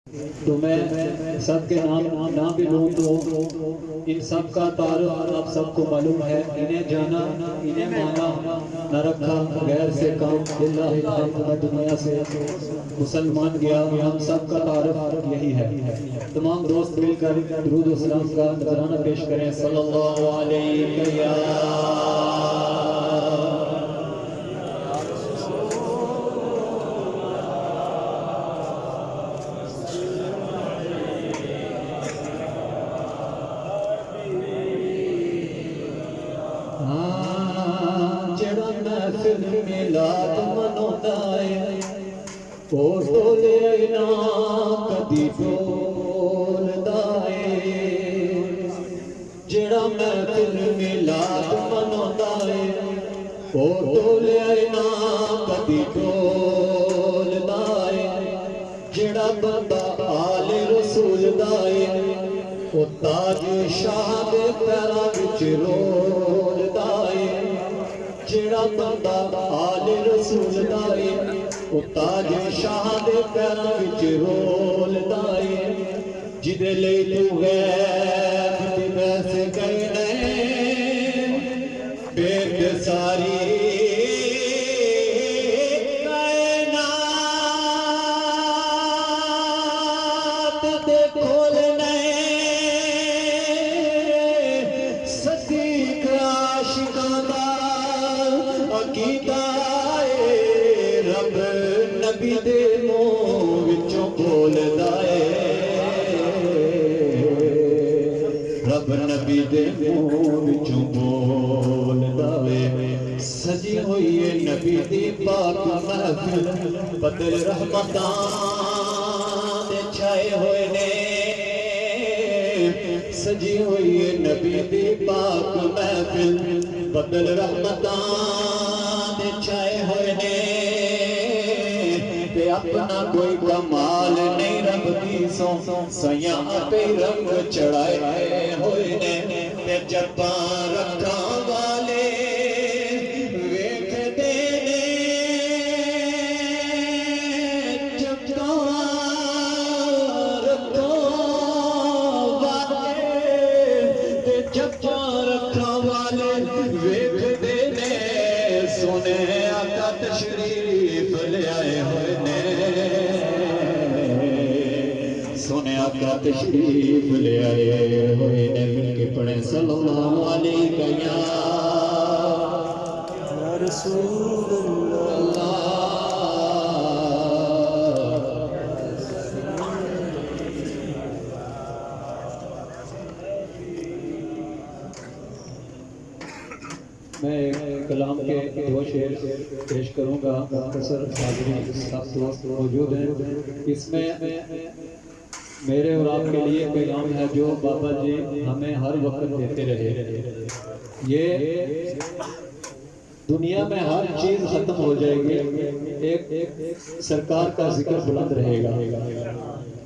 تو میں سب کے نام بھی لوں تو ان سب کا تعارف آپ سب کو معلوم ہے. انہیں جانا انہیں مانا نہ رکھا غیر سے کام اللہ دنیا سے مسلمان گیا. ہم سب کا تعارف یہی ہے. تمام دوست مل کر درود و سلام کا نذرانہ پیش کریں. صلی اللہ علیہ میلاد مناتا ہے وہ ٹولے نا کدی ٹولدا ہے. جڑا محفل میلاد مناتا ہے وہ ٹولے نا کدی ٹولدا ہے. جڑا بندہ آل رسول دا ہے وہ تاج شاہ دے پیراں وچ رولدا ہے. جڑا بندہ آل رسول دا ہے وہ تاج شاہ دے پیراں وچ رولدا ہے. جدے لئی تو غیب دی بحث کرنے بے ساری رب نبی دے منہ وچوں بولدا ہے. رب نبی دے منہ وچوں بولدا ہے. سجی ہوئی ہے نبی دی پاک محفل بدل رحمتاں دے چھائے ہوئے نے. سجی ہوئی ہے نبی دی پاک محفل بدل رحمتاں دے چھائے ہوئے نے. تے اپنا کوئی کمال نہیں رب دی سو سیاں پہ رنگ چڑھائے ہوئے نے. تے جباں رکھاں والے ویکھ دے نے جباں رکھاں والے تے جباں رکھاں والے ویکھ دے نے. سونے آقا تشریف لے آئے ہوئے نے. سونے آقا تشریف لے آئے ہوئے نے. مل کے پڑھیں صلی اللہ علیہ یا رسول اللہ. میں کلام کے دو شعر پیش کروں گا. مختصر حاضرین سب دوست موجود ہیں. اس میں میرے اور آپ کے لیے پیغام ہے جو بابا جی ہمیں ہر وقت دیتے رہے. یہ دنیا میں ہر چیز ختم ہو جائے گی, ایک سرکار کا ذکر بلند رہے گا.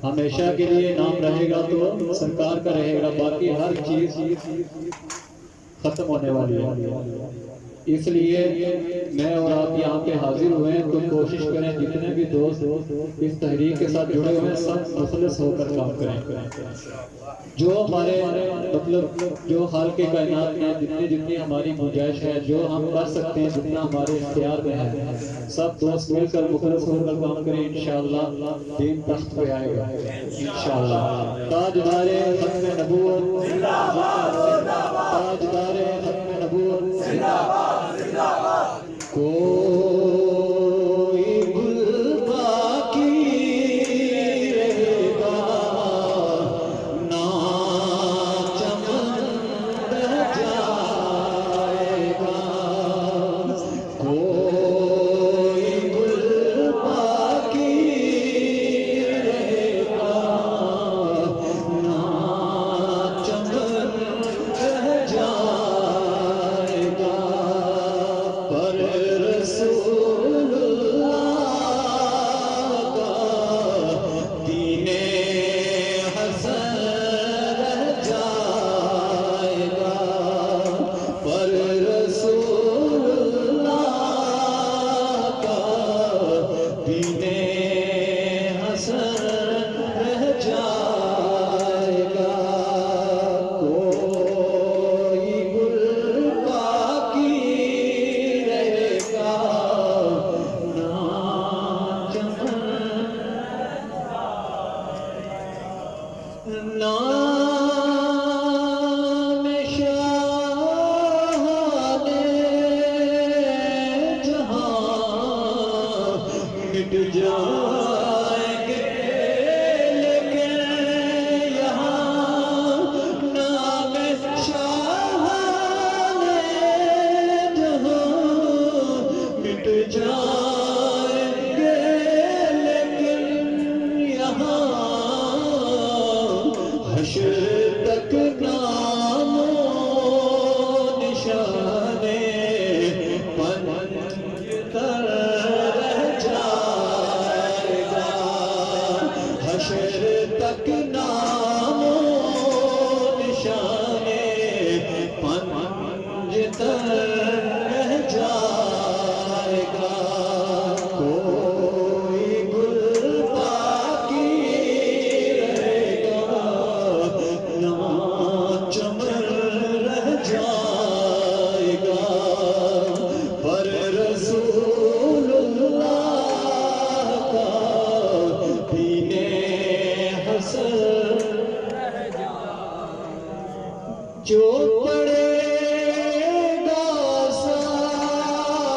ہمیشہ کے لیے نام رہے گا تو سرکار کا رہے گا, باقی ہر چیز ختم ہونے والی ہے. اس لیے میں اور آپ یہاں پہ حاضر ہوئے ہیں تو کوشش کریں جتنے بھی دوست اس تحریک کے ساتھ جڑے ہوئے ہیں سب مخلص ہو کر کام کریں. جو ہمارے مطلب جو حال کے کائنات میں جتنی ہماری گنجائش ہے, جو ہم کر سکتے ہیں, جتنا ہمارے اختیار میں ہے, سب دوست مل کر مخلص ہو کر کام کریں. انشاءاللہ دین تخت پہ آئے گا انشاءاللہ. تاجدار ختم نبوت تاجدار ختم نبوت کوئی گل باقی رہے گا نہ چمن جائے گا. کوئی گل باقی رہے گا نہ چمن نام شاہ جہاں مٹ جائیں گے لیکن یہاں نام شاہ جہاں مٹ جائیں گے لیکن یہاں حشر تک نام و نشانے پنجتر رہ جائے گا حشر تک نام و نشانے پنجتر رہ جائے گا کوئی گل باقی رہے گا نہ چمن رہ جائے گا پر رسول اللہ کا دین حسن جو پڑے گا صاحب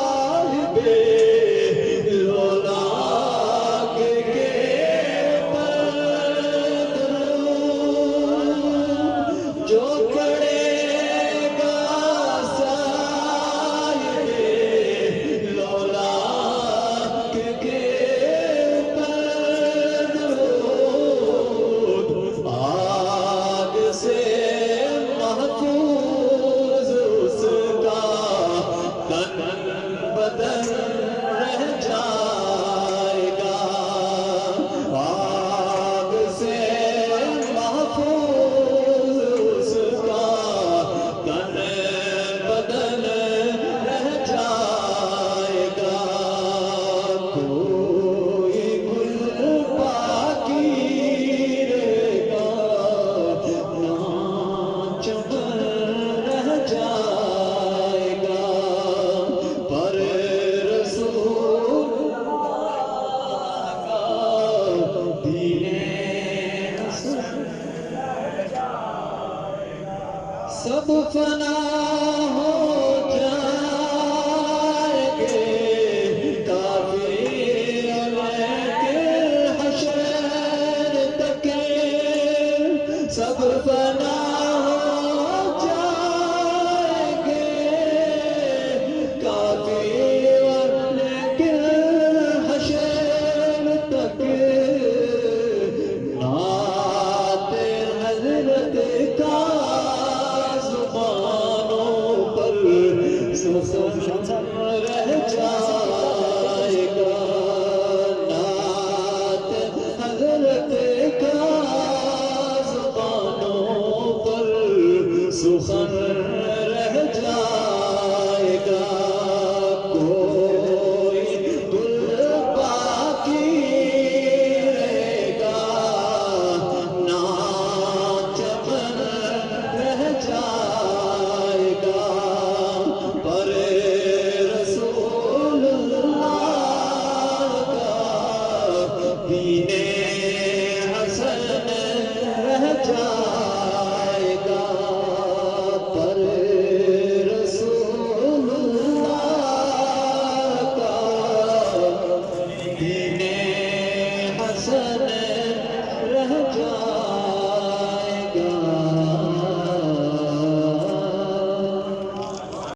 لولاک کے پر جو پڑے گا صاحب لولاک کے پر آگ سے محفوظ اس کا تن بدن رہ جائے گا آگ سے محفوظ اس کا تن بدن رہ جائے گا کوئی گل باقی رہے گا نہ چمن رہ جائے گا پر رسول اللہ کا دین حسن سب فنا ہو جائیں گے کافر لیکن حشر تک سب فنا ہو جائیں گے کافر لیکن حشر تک نعت حضرت کا زبانوں پر سخن رہ جائے گا نعت حضرت کا زبانوں پر سخن